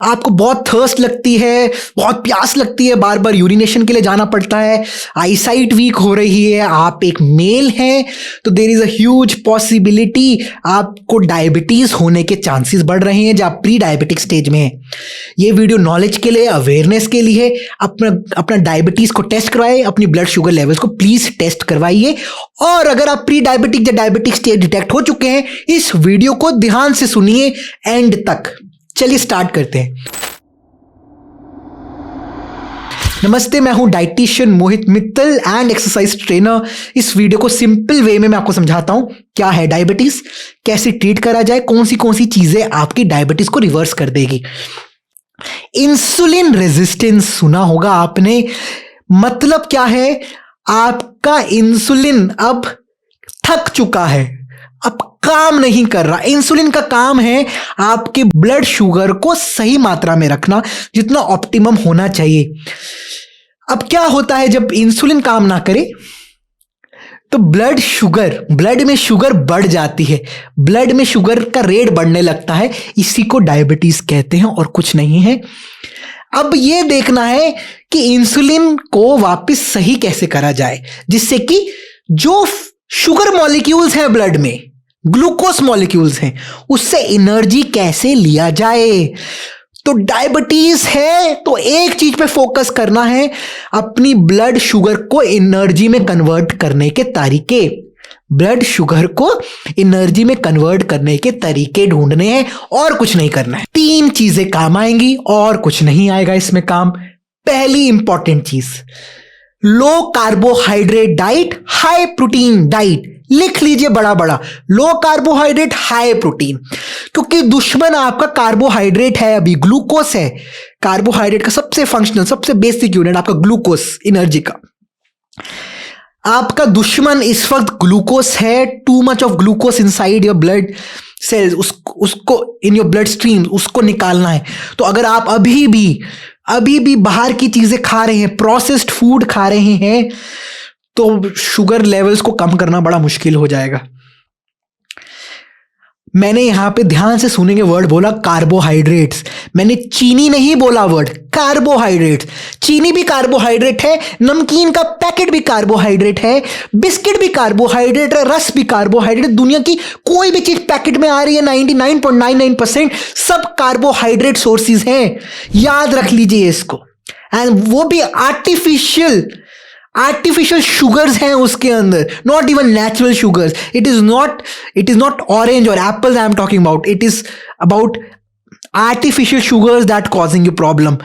आपको बहुत थर्स्ट लगती है, बहुत प्यास लगती है, बार बार यूरिनेशन के लिए जाना पड़ता है, आईसाइट वीक हो रही है, आप एक मेल हैं, तो there is a huge possibility आपको डायबिटीज होने के चांसेस बढ़ रहे हैं जब आप प्री डायबिटिक स्टेज में हैं। ये वीडियो नॉलेज के लिए, अवेयरनेस के लिए, अपना डायबिटीज को टेस्ट करवाइए, अपनी ब्लड शुगर लेवल्स को प्लीज टेस्ट करवाइए। और अगर आप प्री डायबिटिक या डायबिटिक स्टेज डिटेक्ट हो चुके हैं, इस वीडियो को ध्यान से सुनिए एंड तक। चलिए स्टार्ट करते हैं। नमस्ते, मैं हूं dietitian Mohit Mittal and exercise trainer. इस वीडियो को सिंपल वे में मैं आपको समझाता हूं क्या है डायबिटीज, कैसे ट्रीट करा जाए, कौन सी चीजें आपकी डायबिटीज को रिवर्स कर देगी। इंसुलिन रेजिस्टेंस सुना होगा आपने। मतलब क्या है, आपका इंसुलिन अब थक चुका है, अब काम नहीं कर रहा। इंसुलिन का काम है आपके ब्लड शुगर को सही मात्रा में रखना, जितना ऑप्टिमम होना चाहिए। अब क्या होता है जब इंसुलिन काम ना करे तो ब्लड में शुगर बढ़ जाती है, ब्लड में शुगर का रेट बढ़ने लगता है। इसी को डायबिटीज कहते हैं और कुछ नहीं है। अब ये देखना है कि इंसुलिन को वापस सही कैसे करा जाए, जिससे कि जो शुगर मॉलिक्यूल्स हैं ब्लड में, ग्लूकोज मॉलिक्यूल्स हैं, उससे एनर्जी कैसे लिया जाए। तो डायबिटीज है तो एक चीज पे फोकस करना है, अपनी ब्लड शुगर को एनर्जी में कन्वर्ट करने के तरीके। ब्लड शुगर को एनर्जी में कन्वर्ट करने के तरीके ढूंढने हैं और कुछ नहीं करना है। 3 चीजें काम आएंगी और कुछ नहीं आएगा इसमें काम। पहली इंपॉर्टेंट चीज, लो carbohydrate diet, high protein diet. लिख लीजिए बड़ा बड़ा, लो कार्बोहाइड्रेट हाई प्रोटीन, क्योंकि दुश्मन आपका कार्बोहाइड्रेट है, अभी ग्लूकोज है। कार्बोहाइड्रेट का सबसे फंक्शनल, सबसे बेसिक यूनिट आपका ग्लूकोज, एनर्जी का। आपका दुश्मन इस वक्त ग्लूकोज है। Too much of glucose inside your blood cells, उसको इन योर ब्लड स्ट्रीम, उसको निकालना है। तो अगर आप अभी भी बाहर की चीजें खा रहे हैं, प्रोसेस्ड फूड खा रहे हैं, तो शुगर लेवल्स को कम करना बड़ा मुश्किल हो जाएगा। मैंने यहां पे ध्यान से सुनेंगे वर्ड बोला कार्बोहाइड्रेट्स, मैंने चीनी नहीं बोला, वर्ड कार्बोहाइड्रेट्स। चीनी भी कार्बोहाइड्रेट है, नमकीन का पैकेट भी कार्बोहाइड्रेट है, बिस्किट भी कार्बोहाइड्रेट है, रस भी कार्बोहाइड्रेट। दुनिया की कोई भी चीज पैकेट में आ रही है, 99.99% सब कार्बोहाइड्रेट सोर्सेज हैं। याद रख लीजिए इसको। एंड वो भी आर्टिफिशियल शुगर्स हैं उसके अंदर, not even natural sugars. It is not orange और apples I am talking about, it is about artificial sugars that causing you problem,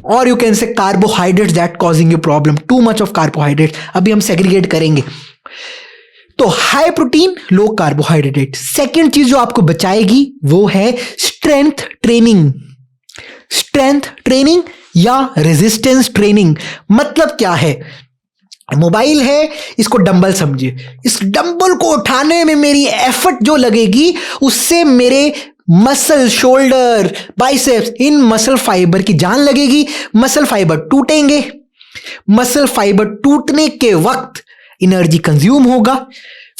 or you can say carbohydrates that causing you problem. Too much of carbohydrates अभी हम segregate करेंगे। तो high protein, लो carbohydrate. Second चीज जो आपको बचाएगी वो है strength training या रेजिस्टेंस ट्रेनिंग। मतलब क्या है, मोबाइल है, इसको डंबल समझिए। इस डंबल को उठाने में मेरी एफर्ट जो लगेगी, उससे मेरे मसल, शोल्डर, बाइसेप्स, इन मसल फाइबर की जान लगेगी। मसल फाइबर टूटेंगे, मसल फाइबर टूटने के वक्त एनर्जी कंज्यूम होगा,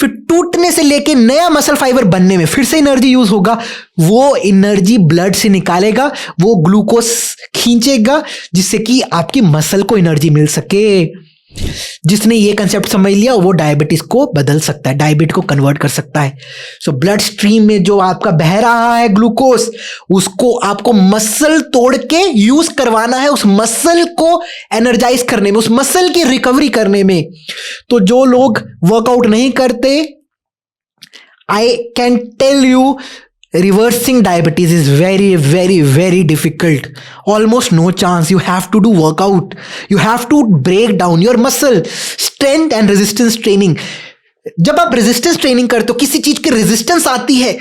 फिर टूटने से लेके नया मसल फाइबर बनने में फिर से एनर्जी यूज होगा। वो एनर्जी ब्लड से निकालेगा, वो ग्लूकोज खींचेगा, जिससे कि आपकी मसल को एनर्जी मिल सके। जिसने ये कंसेप्ट समझ लिया वो डायबिटीज को बदल सकता है, डायबिटीज को कन्वर्ट कर सकता है। सो ब्लड स्ट्रीम में जो आपका बह रहा है ग्लूकोज, उसको आपको मसल तोड़ के यूज करवाना है, उस मसल को एनर्जाइज करने में, उस मसल की रिकवरी करने में। तो जो लोग वर्कआउट नहीं करते, I can tell you, reversing diabetes is very difficult. Almost no chance. You have to do workout. You have to break down your muscle. Strength and resistance training. जब आप रेजिस्टेंस ट्रेनिंग करते हो, किसी चीज की resistance आती है,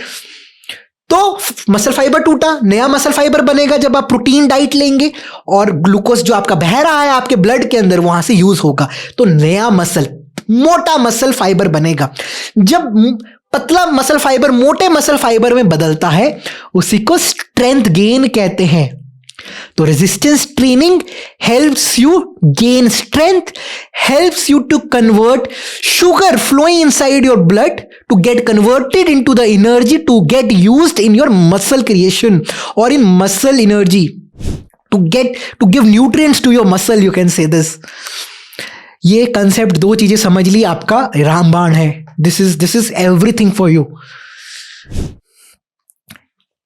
तो मसल फाइबर टूटा, नया मसल फाइबर बनेगा जब आप प्रोटीन डाइट लेंगे, और ग्लूकोज जो आपका बह रहा है आपके ब्लड के अंदर वहां से यूज होगा, तो नया मसल, मोटा मसल फाइबर बनेगा। जब पतला मसल फाइबर मोटे मसल फाइबर में बदलता है, उसी को स्ट्रेंथ गेन कहते हैं। तो resistance training helps you gain strength, helps you to convert sugar flowing inside your blood to get converted into the energy to get used in your muscle creation or in muscle energy to give nutrients to your muscle, you can say this. ये concept, दो चीजें समझ ली, आपका रामबाण है. This is everything for you.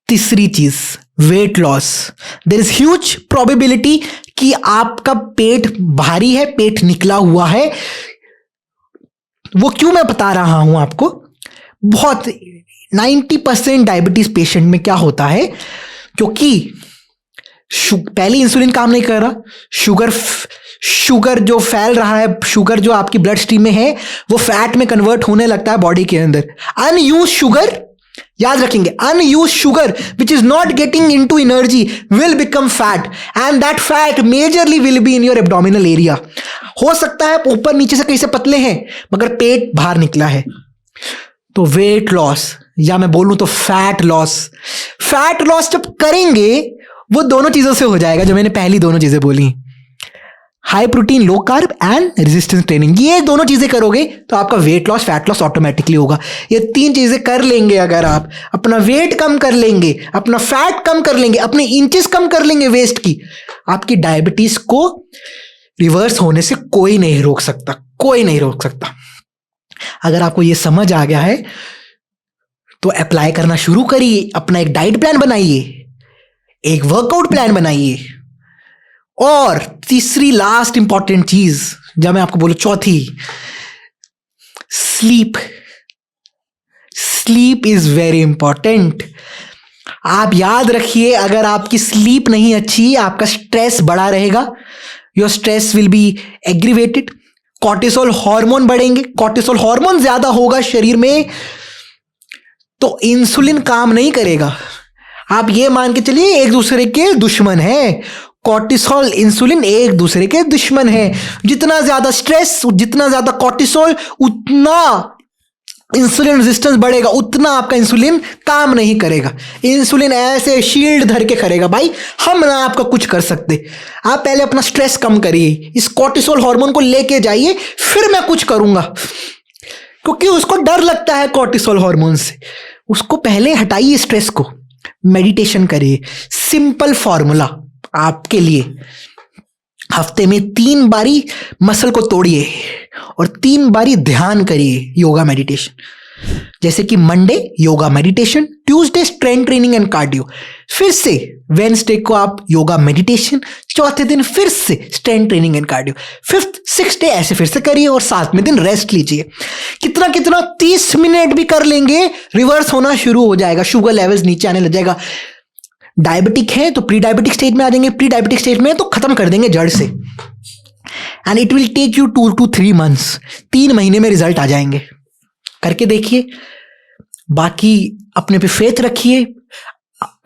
तीसरी चीज, weight loss. There is huge probability कि आपका पेट भारी है, पेट निकला हुआ है. वो क्यों मैं बता रहा हूं आपको, बहुत 90% डायबिटीज पेशेंट में क्या होता है, क्योंकि पहले इंसुलिन काम नहीं कर रहा, शुगर जो फैल रहा है, शुगर जो आपकी ब्लड स्ट्रीम में है वो फैट में कन्वर्ट होने लगता है बॉडी के अंदर. अनयूज शुगर, याद रखेंगे, unused sugar which is not getting into energy will become fat and that fat majorly will be in your abdominal area. हो सकता है ऊपर नीचे से कहीं से पतले हैं मगर पेट बाहर निकला है. तो वेट लॉस, या मैं बोलूं तो फैट लॉस जब करेंगे वो दोनों चीजों से हो जाएगा, जो मैंने पहली दोनों चीजें बोली, high protein low carb and resistance training. ये दोनों चीजें करोगे तो आपका weight loss fat loss automatically होगा. ये तीन चीजें कर लेंगे अगर आप, अपना वेट कम कर लेंगे, अपना फैट कम कर लेंगे, अपने इंचेस कम कर लेंगे वेस्ट की, आपकी डायबिटीज को रिवर्स होने से कोई नहीं रोक सकता. अगर आपको ये समझ आ गया है तो अप्लाई करना शुरू करिए. अपना एक डाइट प्लान बनाइए, एक वर्कआउट प्लान बनाइए. और तीसरी लास्ट इंपॉर्टेंट चीज, जब मैं आपको बोलूं चौथी, स्लीप इज वेरी इंपॉर्टेंट. आप याद रखिए, अगर आपकी स्लीप नहीं अच्छी, आपका स्ट्रेस बढ़ा रहेगा. Your stress will be aggravated, cortisol hormone बढ़ेंगे. कॉर्टिसोल हार्मोन ज्यादा होगा शरीर में तो इंसुलिन काम नहीं करेगा. आप ये मान के चलिए एक दूसरे के दुश्मन है. कॉर्टिसोल, इंसुलिन एक दूसरे के दुश्मन है. जितना ज्यादा स्ट्रेस, जितना ज्यादा कॉर्टिसोल, उतना इंसुलिन रेजिस्टेंस बढ़ेगा, उतना आपका इंसुलिन काम नहीं करेगा. इंसुलिन ऐसे शील्ड धर के करेगा, भाई हम ना आपका कुछ कर सकते. आप पहले अपना स्ट्रेस कम करिए, इस कॉर्टिसोल हार्मोन को लेके जाइए, फिर मैं कुछ करूंगा. क्योंकि उसको डर लगता है कॉर्टिसोल हार्मोन से. उसको पहले हटाइए स्ट्रेस को. मेडिटेशन करिए. सिंपल फॉर्मूला आपके लिए, हफ्ते में 3 बारी मसल को तोड़िए और 3 बारी ध्यान करिए, योगा मेडिटेशन. जैसे कि Monday yoga meditation, Tuesday strength training and cardio, फिर से वेडनेसडे को आप योगा मेडिटेशन, चौथे दिन फिर से strength training and cardio, 5th 6th day ऐसे फिर से करिए और 7वें दिन रेस्ट लीजिए. कितना 30 मिनट भी कर लेंगे, रिवर्स होना शुरू हो जाएगा, शुगर लेवल्स नीचे आने लग जाएगा. डायबिटिक है तो प्री डायबिटिक स्टेज में आ जाएंगे, प्री डायबिटिक स्टेज में तो खत्म कर देंगे जड़ से. And it will take you 2 to 3 months, 3 महीने में रिजल्ट आ जाएंगे. करके देखिए. बाकी अपने पे फेथ रखिए,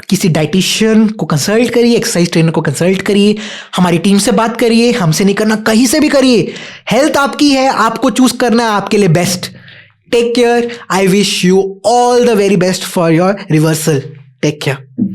किसी डाइटिशियन को कंसल्ट करिए, एक्सरसाइज ट्रेनर को कंसल्ट करिए, हमारी टीम से बात करिए, हमसे नहीं करना कहीं से भी करिए. हेल्थ आपकी है, आपको चूज करना है आपके लिए best. Take care. I wish you all the very best for your reversal. Take care.